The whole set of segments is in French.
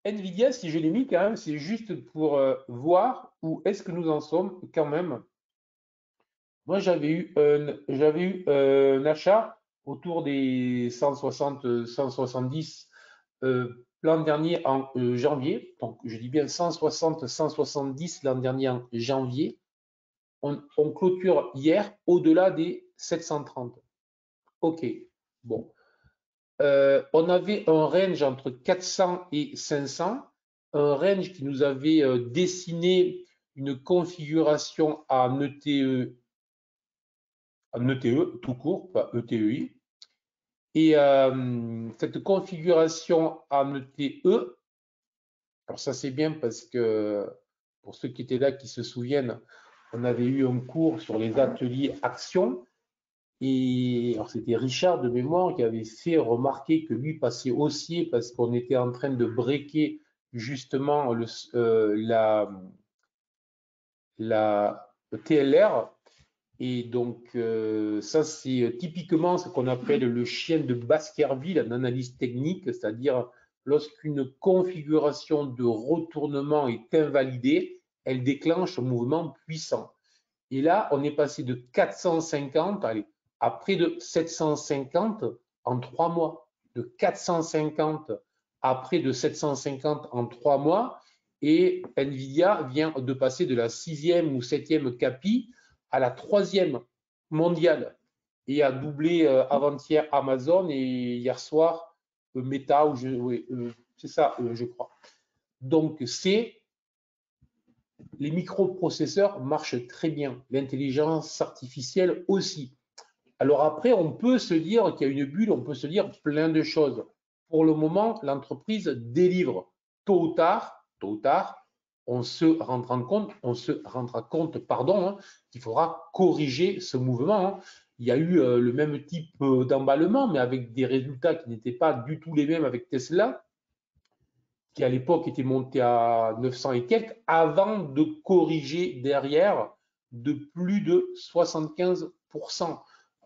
Nvidia, si je l'ai mis quand même, c'est juste pour voir où est-ce que nous en sommes quand même. Moi, j'avais eu un achat autour des 160, 170 l'an dernier en janvier. Donc, je dis bien 160, 170 l'an dernier en janvier. On clôture hier au-delà des 730. OK. Bon. On avait un range entre 400 et 500, un range qui nous avait dessiné une configuration en ETE tout court, pas ETEI. Et cette configuration en ETE, alors ça c'est bien parce que pour ceux qui étaient là, qui se souviennent, on avait eu un cours sur les ateliers actions. Et alors c'était Richard de mémoire qui avait fait remarquer que lui passait haussier parce qu'on était en train de breaker justement le TLR. Et donc ça c'est typiquement ce qu'on appelle le chien de Baskerville en analyse technique, c'est-à-dire lorsqu'une configuration de retournement est invalidée, elle déclenche un mouvement puissant. Et là, on est passé de 450 à près de 750 en 3 mois. De 450 à près de 750 en 3 mois. Et Nvidia vient de passer de la 6e ou 7e CAPI à la 3e mondiale. Et a doublé avant-hier Amazon et hier soir Meta, c'est ça, je crois. Donc, les microprocesseurs marchent très bien, l'intelligence artificielle aussi. Alors après, on peut se dire qu'il y a une bulle, on peut se dire plein de choses. Pour le moment, l'entreprise délivre. Tôt ou tard, on se rendra compte, qu'il faudra corriger ce mouvement. Il y a eu le même type d'emballement, mais avec des résultats qui n'étaient pas du tout les mêmes avec Tesla, qui à l'époque était monté à 900 et quelques, avant de corriger derrière de plus de 75%,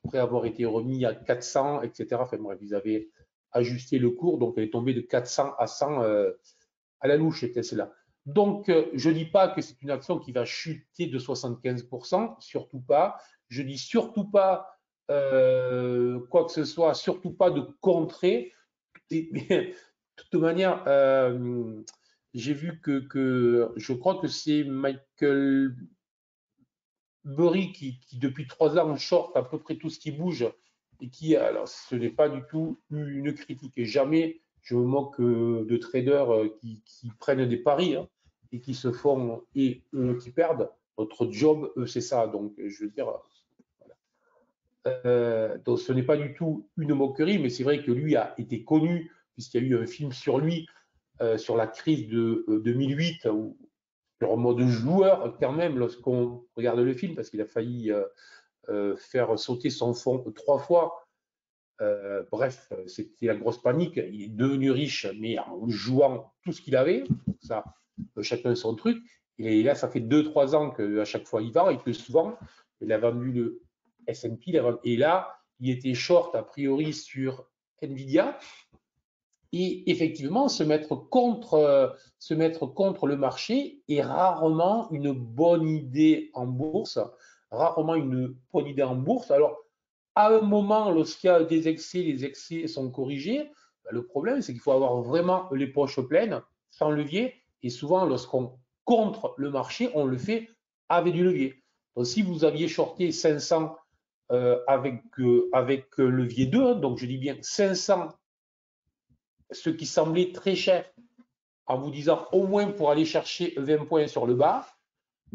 après avoir été remis à 400, etc. Enfin bref, ils avaient ajusté le cours, donc elle est tombée de 400 à 100 à la louche, Tesla. Donc, je ne dis pas que c'est une action qui va chuter de 75%, surtout pas. Je dis surtout pas quoi que ce soit, surtout pas de contrer. De toute manière, j'ai vu que je crois que c'est Michael Burry qui, depuis 3 ans short à peu près tout ce qui bouge et qui, alors ce n'est pas du tout une critique et jamais je me moque de traders qui prennent des paris et qui se font et qui perdent. Notre job, c'est ça. Donc, je veux dire, donc ce n'est pas du tout une moquerie, mais c'est vrai que lui a été connu puisqu'il y a eu un film sur lui, sur la crise de 2008, où, sur mode joueur quand même lorsqu'on regarde le film, parce qu'il a failli faire sauter son fond 3 fois. Bref, c'était la grosse panique. Il est devenu riche, mais en jouant tout ce qu'il avait. Ça, chacun son truc. Et là, ça fait 2-3 ans qu'à chaque fois il vend, et que souvent, il a vendu le S&P. Et là, il était short a priori sur Nvidia. Et effectivement, se mettre contre le marché est rarement une bonne idée en bourse. Rarement une bonne idée en bourse. Alors, à un moment, lorsqu'il y a des excès, les excès sont corrigés. Le problème, c'est qu'il faut avoir vraiment les poches pleines, sans levier. Et souvent, lorsqu'on contre le marché, on le fait avec du levier. Donc, si vous aviez shorté 500 avec levier 2, donc je dis bien 500, ce qui semblait très cher, en vous disant au moins pour aller chercher 20 points sur le bas,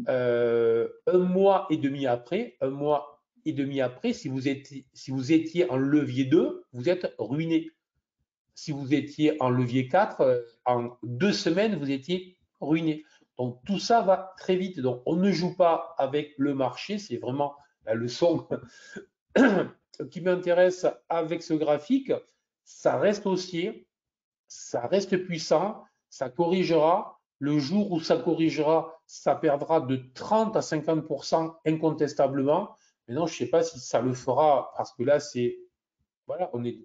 un mois et demi après, si vous étiez en levier 2, vous êtes ruiné. Si vous étiez en levier 4, en 2 semaines, vous étiez ruiné. Donc tout ça va très vite. Donc on ne joue pas avec le marché, c'est vraiment la leçon qui m'intéresse avec ce graphique. Ça reste haussier, ça reste puissant, ça corrigera. Le jour où ça corrigera, ça perdra de 30 à 50% incontestablement. Mais non, je ne sais pas si ça le fera parce que là, voilà, on est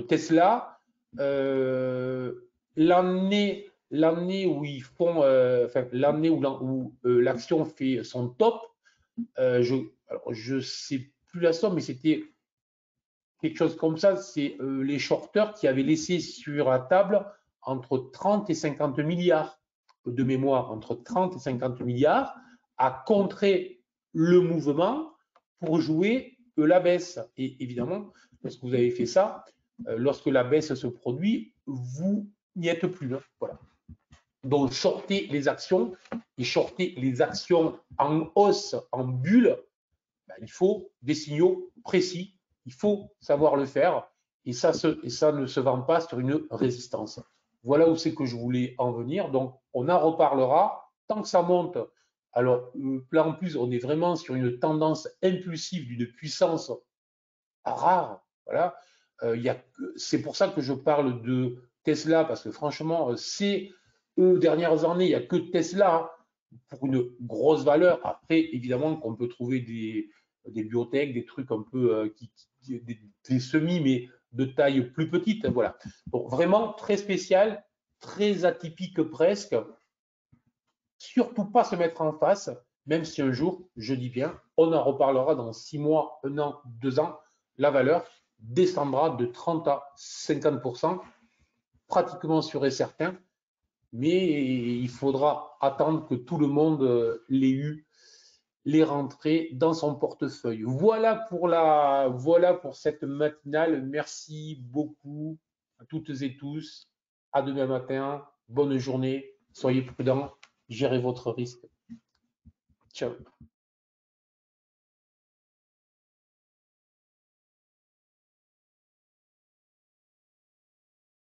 Tesla. l'année où ils font, enfin, l'année où l'action fait son top, alors, je sais plus la somme, mais c'était quelque chose comme ça. C'est les shorteurs qui avaient laissé sur la table entre 30 et 50 milliards de mémoire, entre 30 et 50 milliards, à contrer le mouvement pour jouer la baisse. Et évidemment, lorsque vous avez fait ça, lorsque la baisse se produit, vous n'y êtes plus. Hein. Voilà. Donc, shorter les actions et shorter les actions en hausse, en bulle, ben, il faut des signaux précis, il faut savoir le faire, et ça ne se vend pas sur une résistance. Voilà où c'est que je voulais en venir. Donc, on en reparlera tant que ça monte. Alors, là en plus, on est vraiment sur une tendance impulsive d'une puissance rare. Voilà. C'est pour ça que je parle de Tesla, parce que franchement, ces dernières années, il n'y a que Tesla pour une grosse valeur. Après, évidemment, qu'on peut trouver des biotech, des trucs un peu des semis, mais de taille plus petite. Voilà. Donc, vraiment très spécial, très atypique presque. Surtout pas se mettre en face, même si un jour, je dis bien, on en reparlera dans 6 mois, 1 an, 2 ans, la valeur descendra de 30 à 50%, pratiquement sûr et certain, mais il faudra attendre que tout le monde l'ait eu, les rentrées dans son portefeuille. Voilà pour cette matinale. Merci beaucoup à toutes et tous. À demain matin. Bonne journée. Soyez prudents. Gérez votre risque. Ciao.